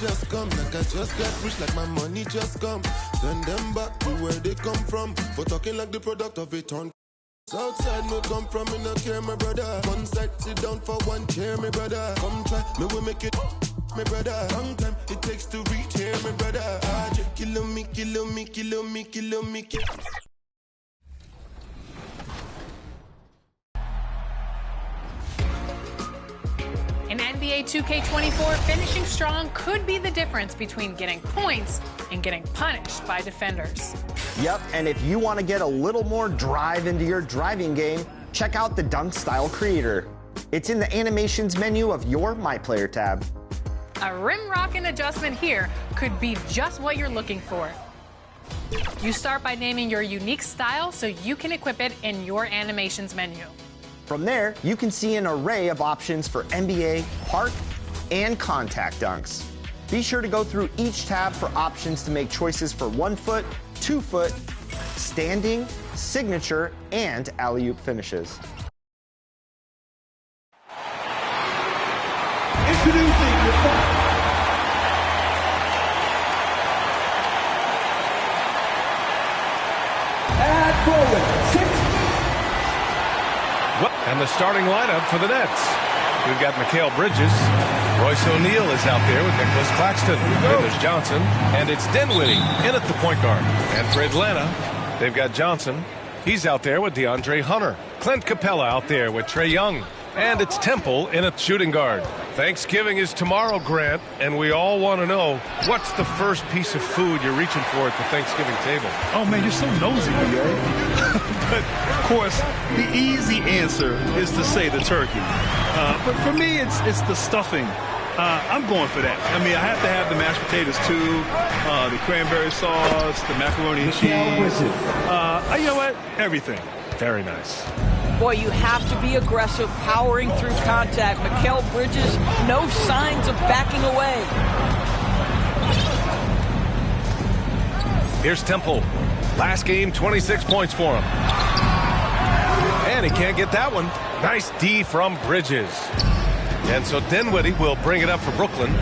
Just come, like I just got rich, like my money just come. Send them back to where they come from. For talking like the product of a ton. Outside me come from, me no care, my brother. One side, sit down for one chair, my brother. Come try, me will make it, my brother. Long time it takes to reach here, my brother. Kilo me, kilo me, kilo me, kilo me, kilo. In NBA 2K24, finishing strong could be the difference between getting points and getting punished by defenders. Yep, and if you want to get a little more drive into your driving game, check out the Dunk Style Creator. It's in the animations menu of your My Player tab. A rim rocking adjustment here could be just what you're looking for. You start by naming your unique style so you can equip it in your animations menu. From there, you can see an array of options for NBA, park, and contact dunks. Be sure to go through each tab for options to make choices for 1 foot, 2 foot, standing, signature, and alley-oop finishes. Introducing the and forward, 6. And the starting lineup for the Nets. We've got Mikal Bridges. Royce O'Neal is out there with Nicholas Claxton. Then there's Johnson. And it's Dinwiddie in at the point guard. And for Atlanta, they've got Johnson. He's out there with DeAndre Hunter. Clint Capella out there with Trae Young. And it's Temple in at shooting guard. Thanksgiving is tomorrow, Grant, and we all want to know, what's the first piece of food you're reaching for at the Thanksgiving table? Oh, man, you're so nosy, But, of course, the easy answer is to say the turkey. But for me, it's the stuffing. I'm going for that. I mean, I have to have the mashed potatoes, too, the cranberry sauce, the macaroni and cheese. You know what? Everything. Very nice. Boy, you have to be aggressive, powering through contact. Mikal Bridges, no signs of backing away. Here's Temple. Last game, 26 points for him. And he can't get that one. Nice D from Bridges. And so Dinwiddie will bring it up for Brooklyn.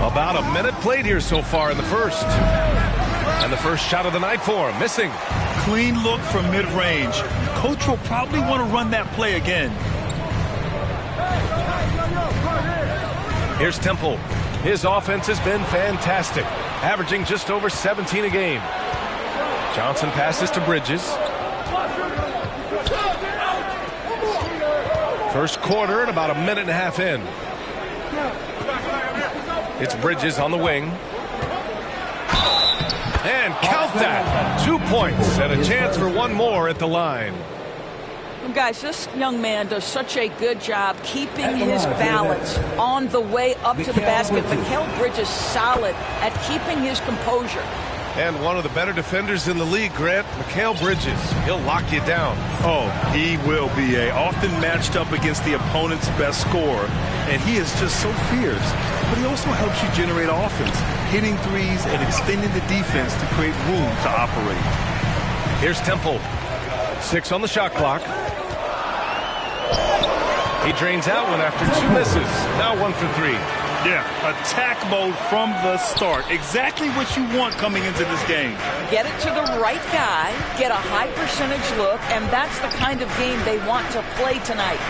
About a minute played here so far in the first. And the first shot of the night for him, missing. Clean look from mid-range. Coach will probably want to run that play again. Here's Temple. His offense has been fantastic, averaging just over 17 a game. Johnson passes to Bridges. First quarter and about a minute and a half in. It's Bridges on the wing. And count that. 2 points and a chance for one more at the line. Guys, this young man does such a good job keeping his balance on the way up to the basket. Mikal Bridges solid at keeping his composure. And one of the better defenders in the league, Grant, Mikal Bridges. He'll lock you down. Oh, he will be often matched up against the opponent's best scorer. And he is just so fierce. But he also helps you generate offense, hitting threes and extending the defense to create room to operate. Here's Temple. 6 on the shot clock. He drains out one after 2 misses. Now 1 for 3. Yeah, attack mode from the start. Exactly what you want coming into this game. Get it to the right guy, get a high percentage look, and that's the kind of game they want to play tonight.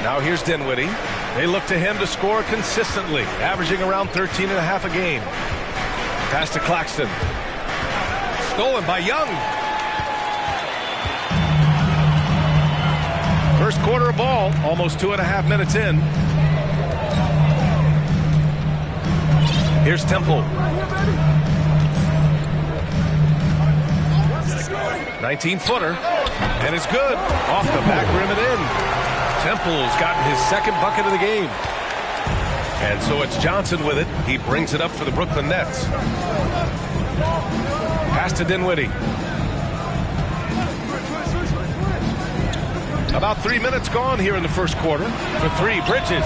Now here's Dinwiddie. They look to him to score consistently, averaging around 13 and a half a game. Pass to Claxton. Stolen by Young. First quarter of ball, almost 2.5 minutes in. Here's Temple. 19-footer. And it's good. Off the back rim and in. Temple's gotten his second bucket of the game. And so it's Johnson with it. He brings it up for the Brooklyn Nets. Pass to Dinwiddie. About 3 minutes gone here in the first quarter. For 3, Bridges.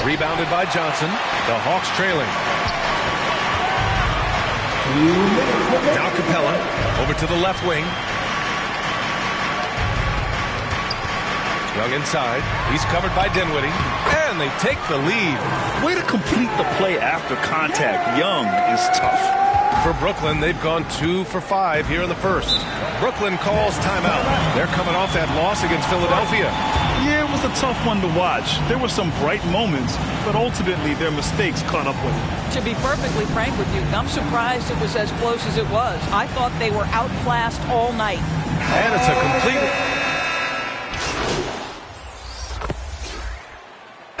Rebounded by Johnson. The Hawks trailing. Now Capella over to the left wing. Young inside. He's covered by Dinwiddie. and they take the lead. Way to complete the play after contact. Young is tough. For Brooklyn, they've gone 2 for 5 here in the first. Brooklyn calls timeout. They're coming off that loss against Philadelphia. Yeah, it was a tough one to watch. There were some bright moments, but ultimately their mistakes caught up with them. To be perfectly frank with you, I'm surprised it was as close as it was. I thought they were outclassed all night. And it's a complete...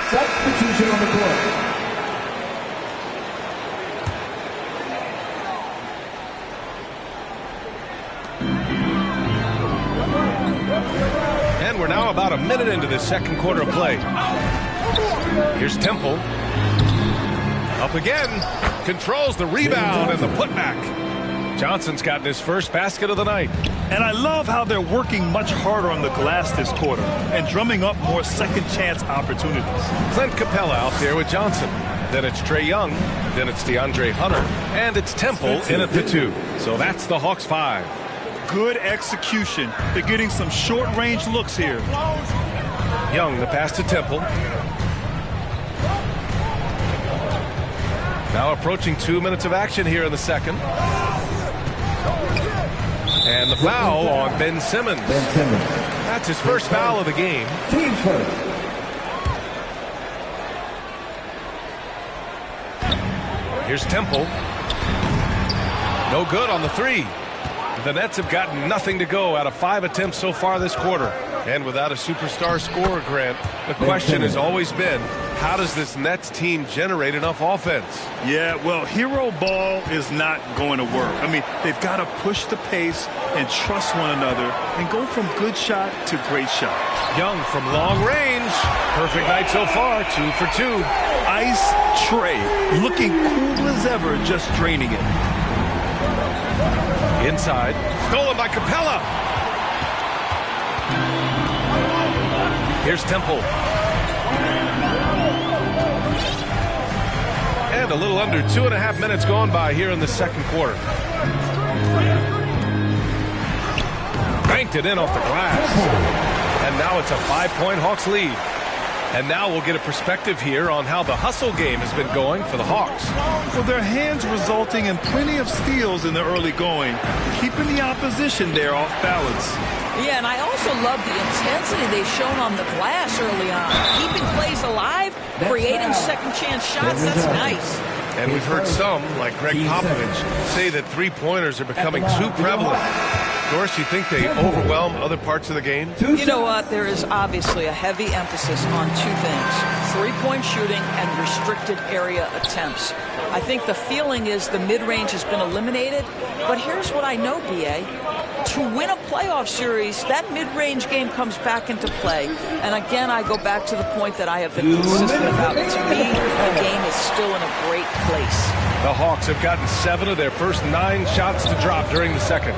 Substitution on the court. And we're now about a minute into the second quarter of play. Here's Temple. Up again. Controls the rebound and the putback. Johnson's gotten his first basket of the night. And I love how they're working much harder on the glass this quarter and drumming up more second chance opportunities. Clint Capella out there with Johnson. Then it's Trae Young. Then it's DeAndre Hunter. And it's Temple in at the 2. So that's the Hawks 5. Good execution. They're getting some short-range looks here. Young, the pass to Temple. Now approaching 2 minutes of action here in the second. And the foul on Ben Simmons. That's his first foul of the game. Team first. Here's Temple. No good on the 3. The Nets have gotten nothing to go out of 5 attempts so far this quarter. And without a superstar scorer, Grant, the question has always been, how does this Nets team generate enough offense? Yeah, well, hero ball is not going to work. I mean, they've got to push the pace and trust one another and go from good shot to great shot. Young from long range. Perfect night so far, 2 for 2. Ice Trae, looking cool as ever, just draining it. Inside, stolen by Capella. Here's Temple. And a little under 2.5 minutes gone by here in the second quarter. Banked it in off the glass. And now it's a 5-point Hawks lead. And now we'll get a perspective here on how the hustle game has been going for the Hawks. Well, their hands resulting in plenty of steals in the early going, keeping the opposition there off balance. Yeah, and I also love the intensity they've shown on the glass early on. Keeping plays alive, creating second chance shots, that's nice. And we've heard some, like Greg Popovich, say that three-pointers are becoming too prevalent. Doris, you think they overwhelm other parts of the game? You know what? There is obviously a heavy emphasis on 2 things. Three-point shooting and restricted area attempts. I think the feeling is the mid-range has been eliminated. But here's what I know, B.A. To win a playoff series, that mid-range game comes back into play. And again, I go back to the point that I have been consistent about. To me, the game is still in a great place. The Hawks have gotten 7 of their first 9 shots to drop during the second.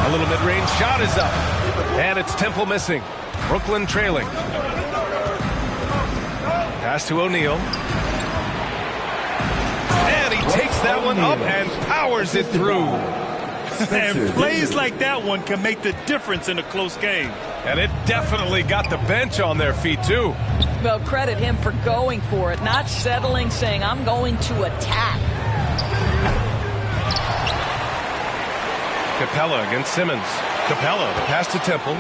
A little mid-range shot is up. And it's Temple missing. Brooklyn trailing. Pass to O'Neal. And he takes that one up and powers it through. And plays like that one can make the difference in a close game. And it definitely got the bench on their feet, too. Well, credit him for going for it, not settling, saying, I'm going to attack. Capella against Simmons. Capella, the pass to Temple.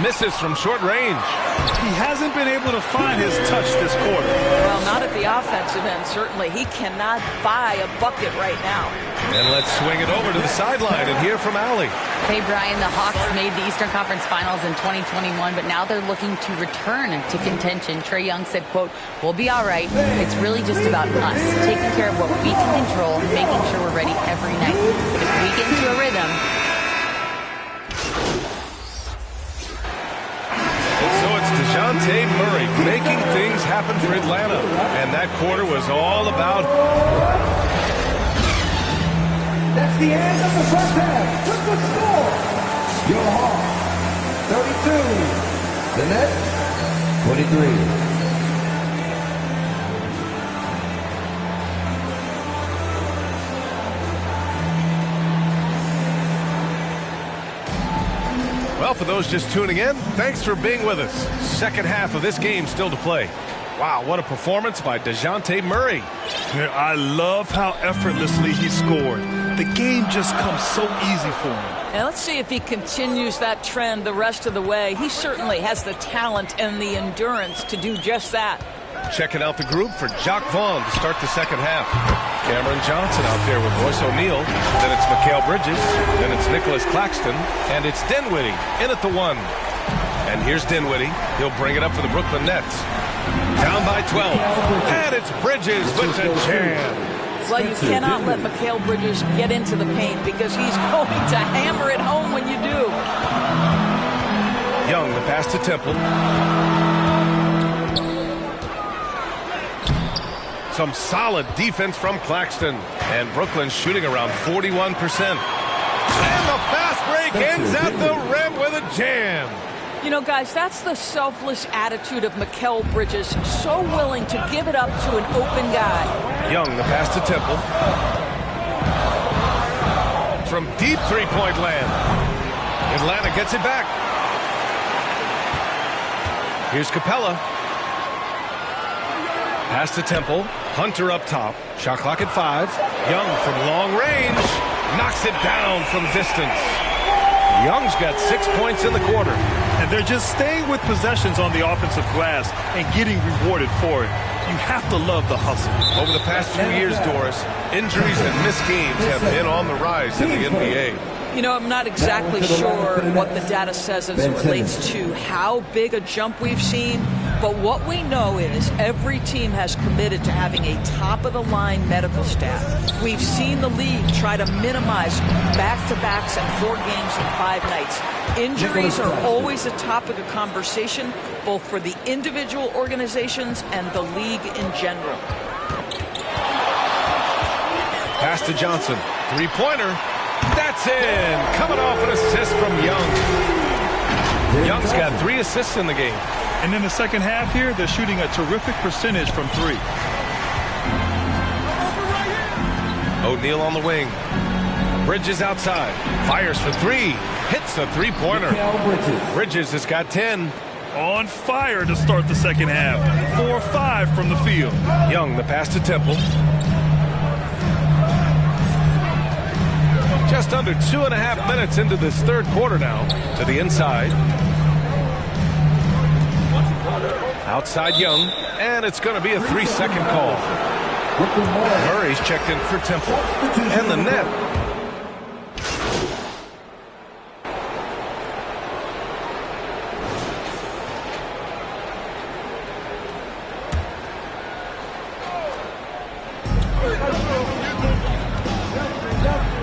Misses from short range. He hasn't been able to find his touch this quarter. Well, not at the offensive end, certainly. He cannot buy a bucket right now. And let's swing it over to the sideline and hear from Allie. Hey, Brian, the Hawks made the Eastern Conference Finals in 2021, but now they're looking to return to contention. Trae Young said, quote, we'll be all right. It's really just about us, taking care of what we can control, making sure we're ready every night. But if we get into a rhythm... So it's DeJounte Murray making things happen for Atlanta. And that quarter was all about... That's the end of the first half. What's the score? Your Hawks, 32. The Nets, 23. Well, for those just tuning in, thanks for being with us. Second half of this game still to play. Wow, what a performance by DeJounte Murray. Yeah, I love how effortlessly he scored. The game just comes so easy for him. And let's see if he continues that trend the rest of the way. He certainly has the talent and the endurance to do just that. Checking out the group for Jacque Vaughn to start the second half. Cameron Johnson out there with Royce O'Neal. Then it's Mikal Bridges. Then it's Nicholas Claxton. And it's Dinwiddie in at the 1. And here's Dinwiddie. He'll bring it up for the Brooklyn Nets. Down by 12. And it's Bridges with the jam. Well, you cannot let Mikal Bridges get into the paint because he's going to hammer it home when you do. Young, the pass to Temple. Some solid defense from Claxton. And Brooklyn's shooting around 41%. And the fast break ends at the rim with a jam. You know, guys, that's the selfless attitude of Mikal Bridges. So willing to give it up to an open guy. Young, the pass to Temple. From deep three-point land. Atlanta gets it back. Here's Capella. Pass to Temple. Hunter up top. Shot clock at 5. Young from long range. Knocks it down from distance. Young's got 6 points in the quarter. And they're just staying with possessions on the offensive glass and getting rewarded for it. You have to love the hustle. Over the past few years, Doris, injuries and missed games have been on the rise in the NBA. You know, I'm not exactly sure what the data says as it relates to how big a jump we've seen, but what we know is every team has committed to having a top-of-the-line medical staff. We've seen the league try to minimize back-to-backs and 4 games in 5 nights. Injuries are always a topic of conversation, both for the individual organizations and the league in general. Pass to Johnson. Three-pointer. That's in. Coming off an assist from Young. Young's got 3 assists in the game. And in the second half here, they're shooting a terrific percentage from 3. O'Neal on the wing. Bridges outside. Fires for 3. Hits a three-pointer. Bridges has got 10. On fire to start the second half. 4-5 from the field. Young, the pass to Temple. Just under 2.5 minutes into this third quarter now. To the inside. Outside Young. And it's going to be a 3-second call. Murray's checked in for Temple. And the net.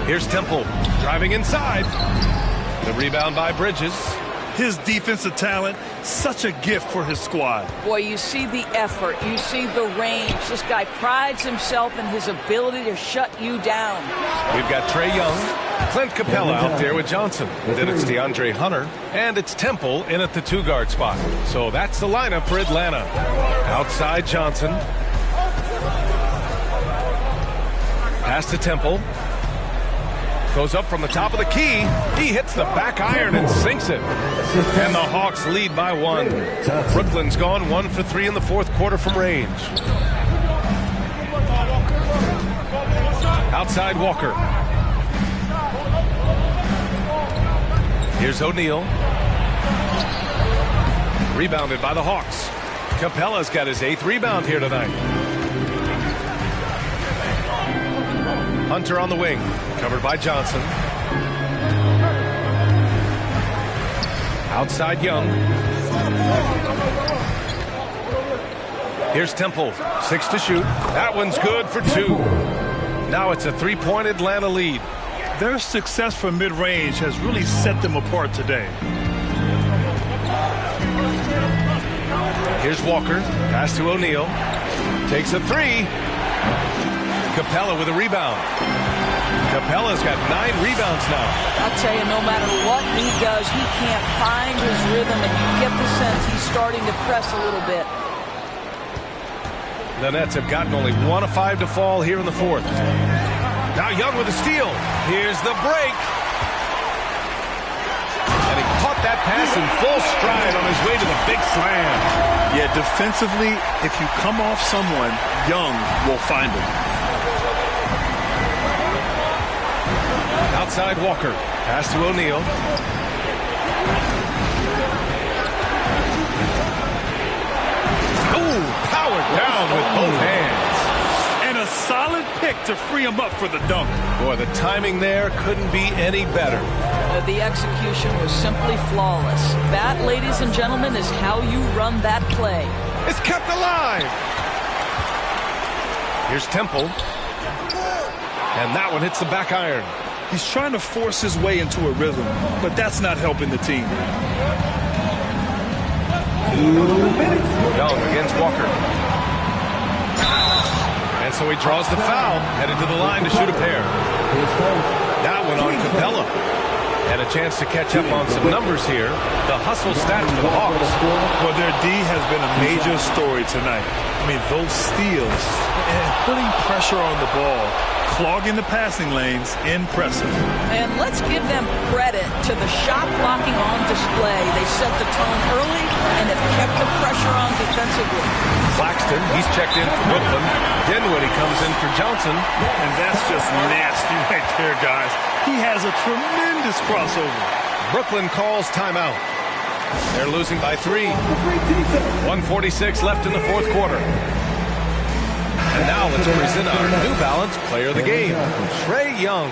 Here's Temple driving inside. The rebound by Bridges. His defensive talent, such a gift for his squad. Boy, you see the effort. You see the range. This guy prides himself in his ability to shut you down. We've got Trae Young, Clint Capella out there with Johnson. Then it's DeAndre Hunter, and it's Temple in at the 2-guard spot. So that's the lineup for Atlanta. Outside Johnson. Pass to Temple. Goes up from the top of the key. He hits the back iron and sinks it. And the Hawks lead by 1. Brooklyn's gone 1 for 3 in the fourth quarter from range. Outside Walker. Here's O'Neal. Rebounded by the Hawks. Capella's got his 8th rebound here tonight. Hunter on the wing. Covered by Johnson. Outside Young. Here's Temple. 6 to shoot. That one's good for 2. Now it's a 3-point Atlanta lead. Their success from mid-range has really set them apart today. Here's Walker. Pass to O'Neal. Takes a 3. Capella with a rebound. Capella's got 9 rebounds now. I'll tell you, no matter what he does, he can't find his rhythm, and you get the sense he's starting to press a little bit. The Nets have gotten only 1 of 5 to fall here in the fourth. Now Young with a steal. Here's the break. And he caught that pass in full stride on his way to the big slam. Yeah, defensively, if you come off someone, Young will find him. Outside Walker. Pass to O'Neal. Oh, powered down with both hands. And a solid pick to free him up for the dunk. Boy, the timing there couldn't be any better. The execution was simply flawless. That, ladies and gentlemen, is how you run that play. It's kept alive. Here's Temple. And that one hits the back iron. He's trying to force his way into a rhythm, but that's not helping the team. Young against Walker. And so he draws the foul, headed to the line to shoot a pair. That one on Capella. And a chance to catch up on some numbers here. The hustle stat for the Hawks. Well, their D has been a major story tonight. I mean, those steals and putting pressure on the ball, clogging the passing lanes, impressive. And let's give them credit to the shot blocking on display. They set the tone early and have kept the pressure on defensively. Claxton, he's checked in for Brooklyn. Dinwiddie comes in for Johnson. And that's just nasty right there, guys. He has a tremendous crossover. Brooklyn calls timeout. They're losing by 3. 1:46 left in the fourth quarter. And now let's present our New Balance Player of the Game, Trae Young.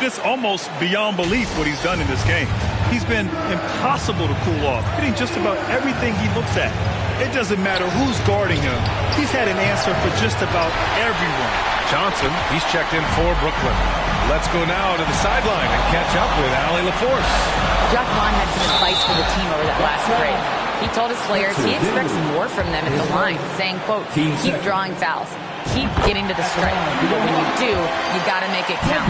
It's almost beyond belief what he's done in this game. He's been impossible to cool off, hitting just about everything he looks at. It doesn't matter who's guarding him. He's had an answer for just about everyone. Johnson, he's checked in for Brooklyn. Let's go now to the sideline and catch up with Allie LaForce. Jacque Vaughn had some advice for the team over that last break. He told his players he expects more from them at the line, saying, quote, keep drawing fouls, keep getting to the stripe. But when you do, you got to make it count.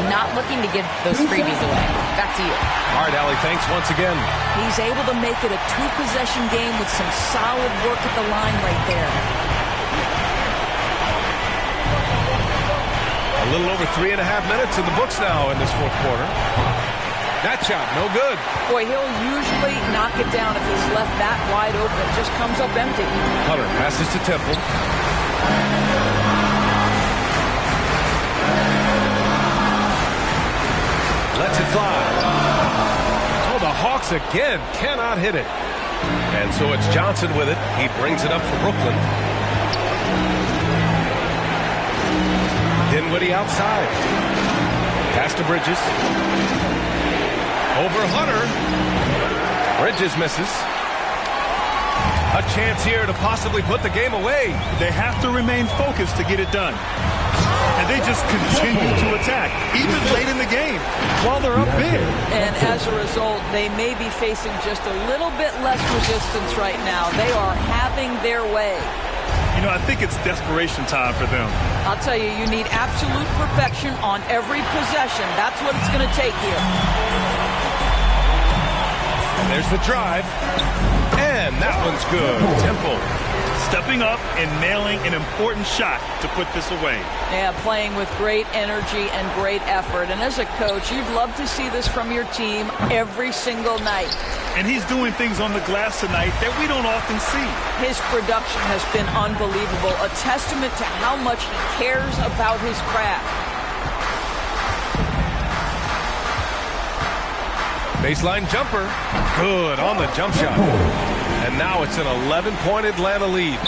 Not looking to give those freebies away. Back to you. All right, Allie, thanks once again. He's able to make it a 2-possession game with some solid work at the line right there. A little over 3.5 minutes in the books now in this fourth quarter. That shot, no good. Boy, he'll usually knock it down if he's left that wide open. It just comes up empty. Hunter passes to Temple. Lets it fly. Oh, the Hawks again cannot hit it. And so it's Johnson with it. He brings it up for Brooklyn. Dinwiddie outside. Pass to Bridges. Over Hunter. Bridges misses. A chance here to possibly put the game away. They have to remain focused to get it done. And they just continue to attack, even late in the game, while they're up big. And as a result, they may be facing just a little bit less resistance right now. They are having their way. You know, I think it's desperation time for them. I'll tell you, you need absolute perfection on every possession. That's what it's going to take here. And there's the drive. And that one's good. Temple stepping up and nailing an important shot to put this away. Yeah, playing with great energy and great effort. And as a coach, you'd love to see this from your team every single night. And he's doing things on the glass tonight that we don't often see. His production has been unbelievable, a testament to how much he cares about his craft. Baseline jumper. Good on the jump shot. And now it's an 11-point Atlanta lead.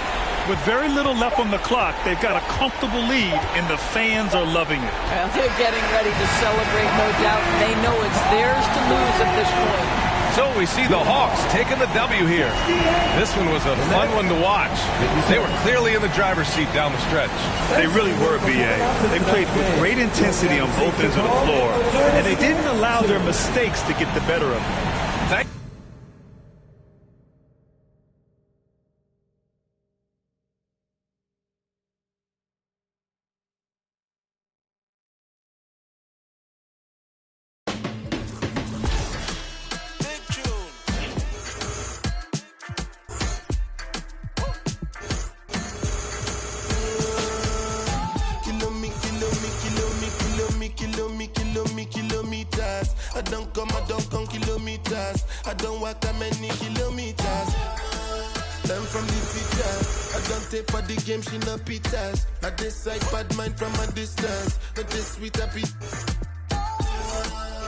With very little left on the clock, they've got a comfortable lead, and the fans are loving it. Well, they're getting ready to celebrate, no doubt. They know it's theirs to lose at this point. So we see the Hawks taking the W here. This one was a fun one to watch. They were clearly in the driver's seat down the stretch. They really were, B.A. They played with great intensity on both ends of the floor, and they didn't allow their mistakes to get the better of them. Kilometers. I don't come kilometers. Learn from the teacher. I don't take for the game, she no pitas. I decide bad mind from a distance. Not this sweet happy.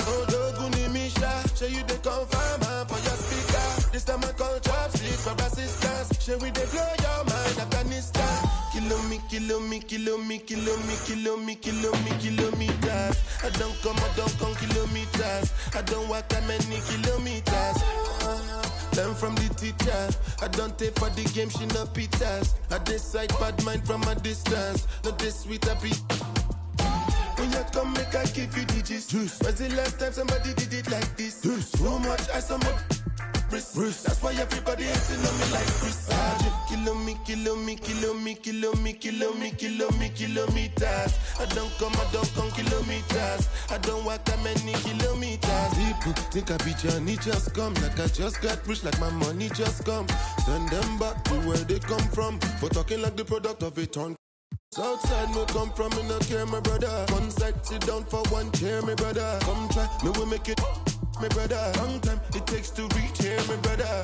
Oh, Doguni Misha, show you the confirm for your speaker. This time I call chopsticks for assistance. Show we they blow your mind, Afghanistan. Kilometers. I don't come kilometers. I don't walk that many kilometers. Learn from the teacher. I don't take for the game, she no pitas. I decide bad mind from a distance. Not this sweet happy. When you come, make I give you digits. When's the last time somebody did it like this? So much, I so much. That's why everybody hating on me like Chris. Kilometers. I don't come kilometers. I don't walk that many kilometers. People think I be Johnny, just come. Like I just got rich, like my money just come. Send them back to where they come from. For talking like the product of a ton. Southside me come from, me no care, my brother. One side, sit down for one chair, my brother. Come try, me will make it, my brother. Long time it takes to reach here, my brother.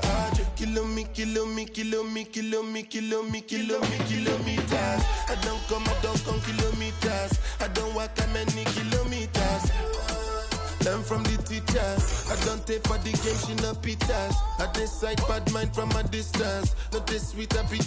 Kilometers. I don't come kilometers. I don't walk that many kilometers. Learn from the teacher. I don't take for the game, she no pitas. I decide bad mind from a distance. Not this sweet happy.